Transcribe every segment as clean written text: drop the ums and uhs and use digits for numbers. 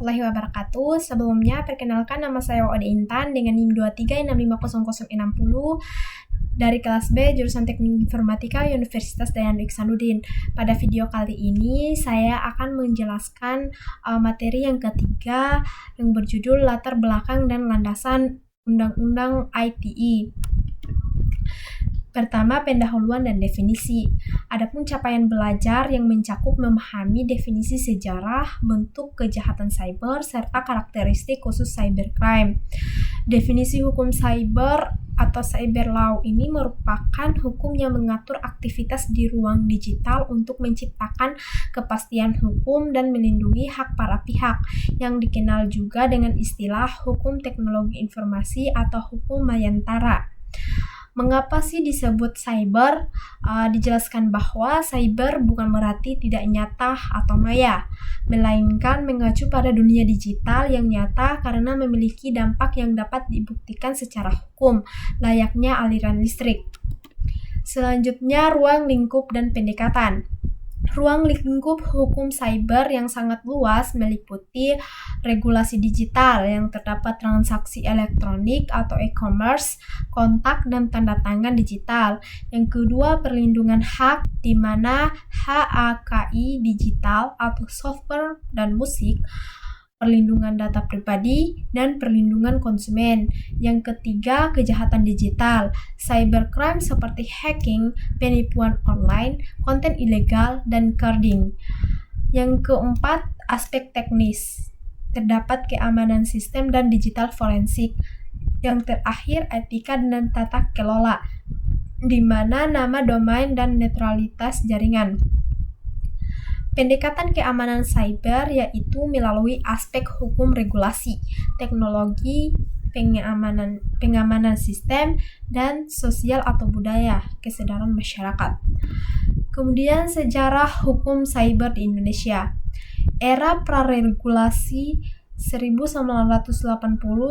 warahmatullahi wabarakatuh. Sebelumnya, perkenalkan nama saya Ode Intan dengan NIM 23650060 dari kelas B jurusan Teknik Informatika Universitas Dayang Iksanuddin. Pada video kali ini, saya akan menjelaskan materi yang ketiga yang berjudul Latar Belakang dan Landasan Undang-Undang ITE. Pertama, pendahuluan dan definisi. Adapun capaian belajar yang mencakup memahami definisi sejarah, bentuk kejahatan cyber, serta karakteristik khusus cybercrime. Definisi hukum cyber atau cyber law ini merupakan hukum yang mengatur aktivitas di ruang digital untuk menciptakan kepastian hukum dan melindungi hak para pihak, yang dikenal juga dengan istilah hukum teknologi informasi atau hukum mayantara. Mengapa sih disebut cyber? Dijelaskan bahwa cyber bukan berarti tidak nyata atau maya, melainkan mengacu pada dunia digital yang nyata karena memiliki dampak yang dapat dibuktikan secara hukum, layaknya aliran listrik. Selanjutnya, ruang lingkup dan pendekatan. Ruang lingkup hukum cyber yang sangat luas meliputi regulasi digital yang terdapat transaksi elektronik atau e-commerce, kontak dan tanda tangan digital. Yang kedua, perlindungan hak di mana HAKI digital atau software dan musik, perlindungan data pribadi, dan perlindungan konsumen. Yang ketiga, kejahatan digital, cybercrime seperti hacking, penipuan online, konten ilegal, dan carding. Yang keempat, aspek teknis, terdapat keamanan sistem dan digital forensik. Yang terakhir, etika dan tata kelola, di mana nama domain dan netralitas jaringan. Pendekatan keamanan cyber yaitu melalui aspek hukum regulasi, teknologi, pengamanan sistem, dan sosial atau budaya, kesadaran masyarakat. Kemudian sejarah hukum cyber di Indonesia. Era praregulasi 1980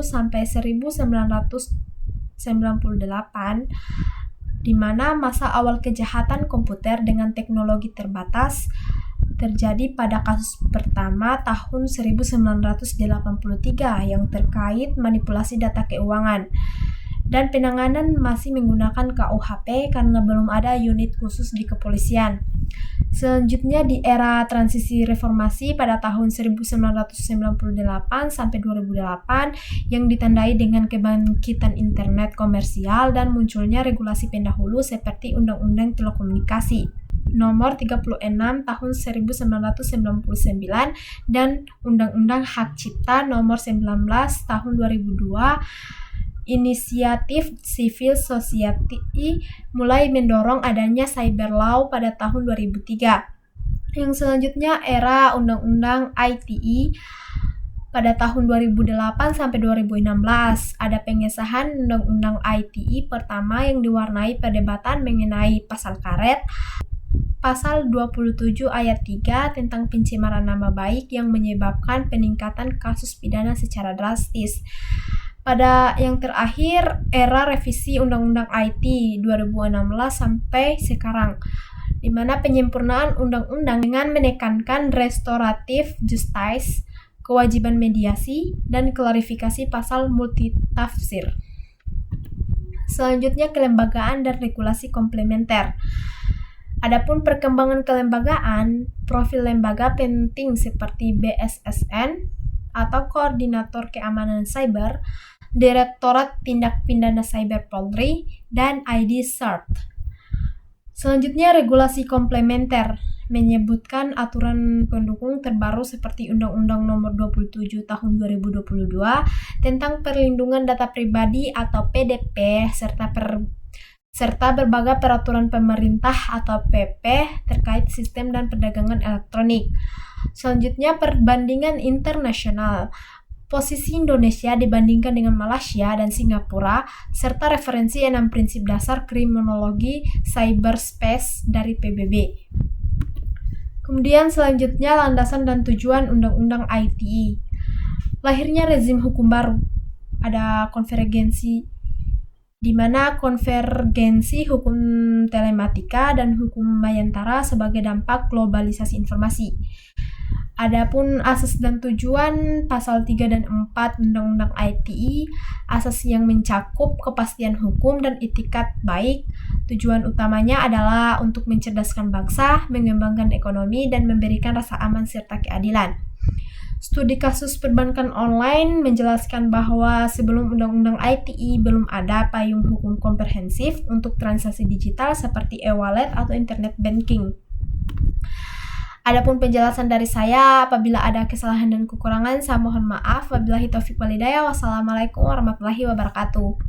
sampai 1998, di mana masa awal kejahatan komputer dengan teknologi terbatas terjadi pada kasus pertama tahun 1983 yang terkait manipulasi data keuangan, dan penanganan masih menggunakan KUHP karena belum ada unit khusus di kepolisian. Selanjutnya di era transisi reformasi pada tahun 1998 sampai 2008 yang ditandai dengan kebangkitan internet komersial dan munculnya regulasi pendahulu seperti Undang-Undang Telekomunikasi Nomor 36 tahun 1999 dan Undang-Undang Hak Cipta Nomor 19 tahun 2002. Inisiatif Civil Society mulai mendorong adanya cyber law pada tahun 2003. Yang selanjutnya era Undang-Undang ITE pada tahun 2008 sampai 2016. Ada pengesahan Undang-Undang ITE pertama yang diwarnai perdebatan mengenai pasal karet, Pasal 27 ayat 3 tentang pencemaran nama baik yang menyebabkan peningkatan kasus pidana secara drastis. Pada yang terakhir, era revisi Undang-Undang IT 2016 sampai sekarang, di mana penyempurnaan undang-undang dengan menekankan restoratif justice, kewajiban mediasi, dan klarifikasi pasal multitafsir. Selanjutnya, kelembagaan dan regulasi komplementer. Adapun perkembangan kelembagaan, profil lembaga penting seperti BSSN atau Koordinator Keamanan Cyber, Direktorat Tindak Pidana Cyber Polri, dan ID-CERT. Selanjutnya, regulasi komplementer menyebutkan aturan pendukung terbaru seperti Undang-Undang Nomor 27 Tahun 2022 tentang Perlindungan Data Pribadi atau PDP serta berbagai peraturan pemerintah atau PP terkait sistem dan perdagangan elektronik. Selanjutnya, perbandingan internasional. Posisi Indonesia dibandingkan dengan Malaysia dan Singapura, serta referensi 6 prinsip dasar kriminologi cyberspace dari PBB. Kemudian selanjutnya, landasan dan tujuan Undang-Undang ITE. Lahirnya rezim hukum baru. Ada konvergensi di mana konvergensi hukum telematika dan hukum mayantara sebagai dampak globalisasi informasi. Adapun asas dan tujuan pasal 3 dan 4 Undang-Undang ITE, asas yang mencakup kepastian hukum dan itikat baik. Tujuan utamanya adalah untuk mencerdaskan bangsa, mengembangkan ekonomi, dan memberikan rasa aman serta keadilan. Studi kasus perbankan online menjelaskan bahwa sebelum Undang-Undang ITE belum ada payung hukum komprehensif untuk transaksi digital seperti e-wallet atau internet banking. Adapun penjelasan dari saya, apabila ada kesalahan dan kekurangan, saya mohon maaf. Wabillahi taufiq walhidayah. Wassalamualaikum warahmatullahi wabarakatuh.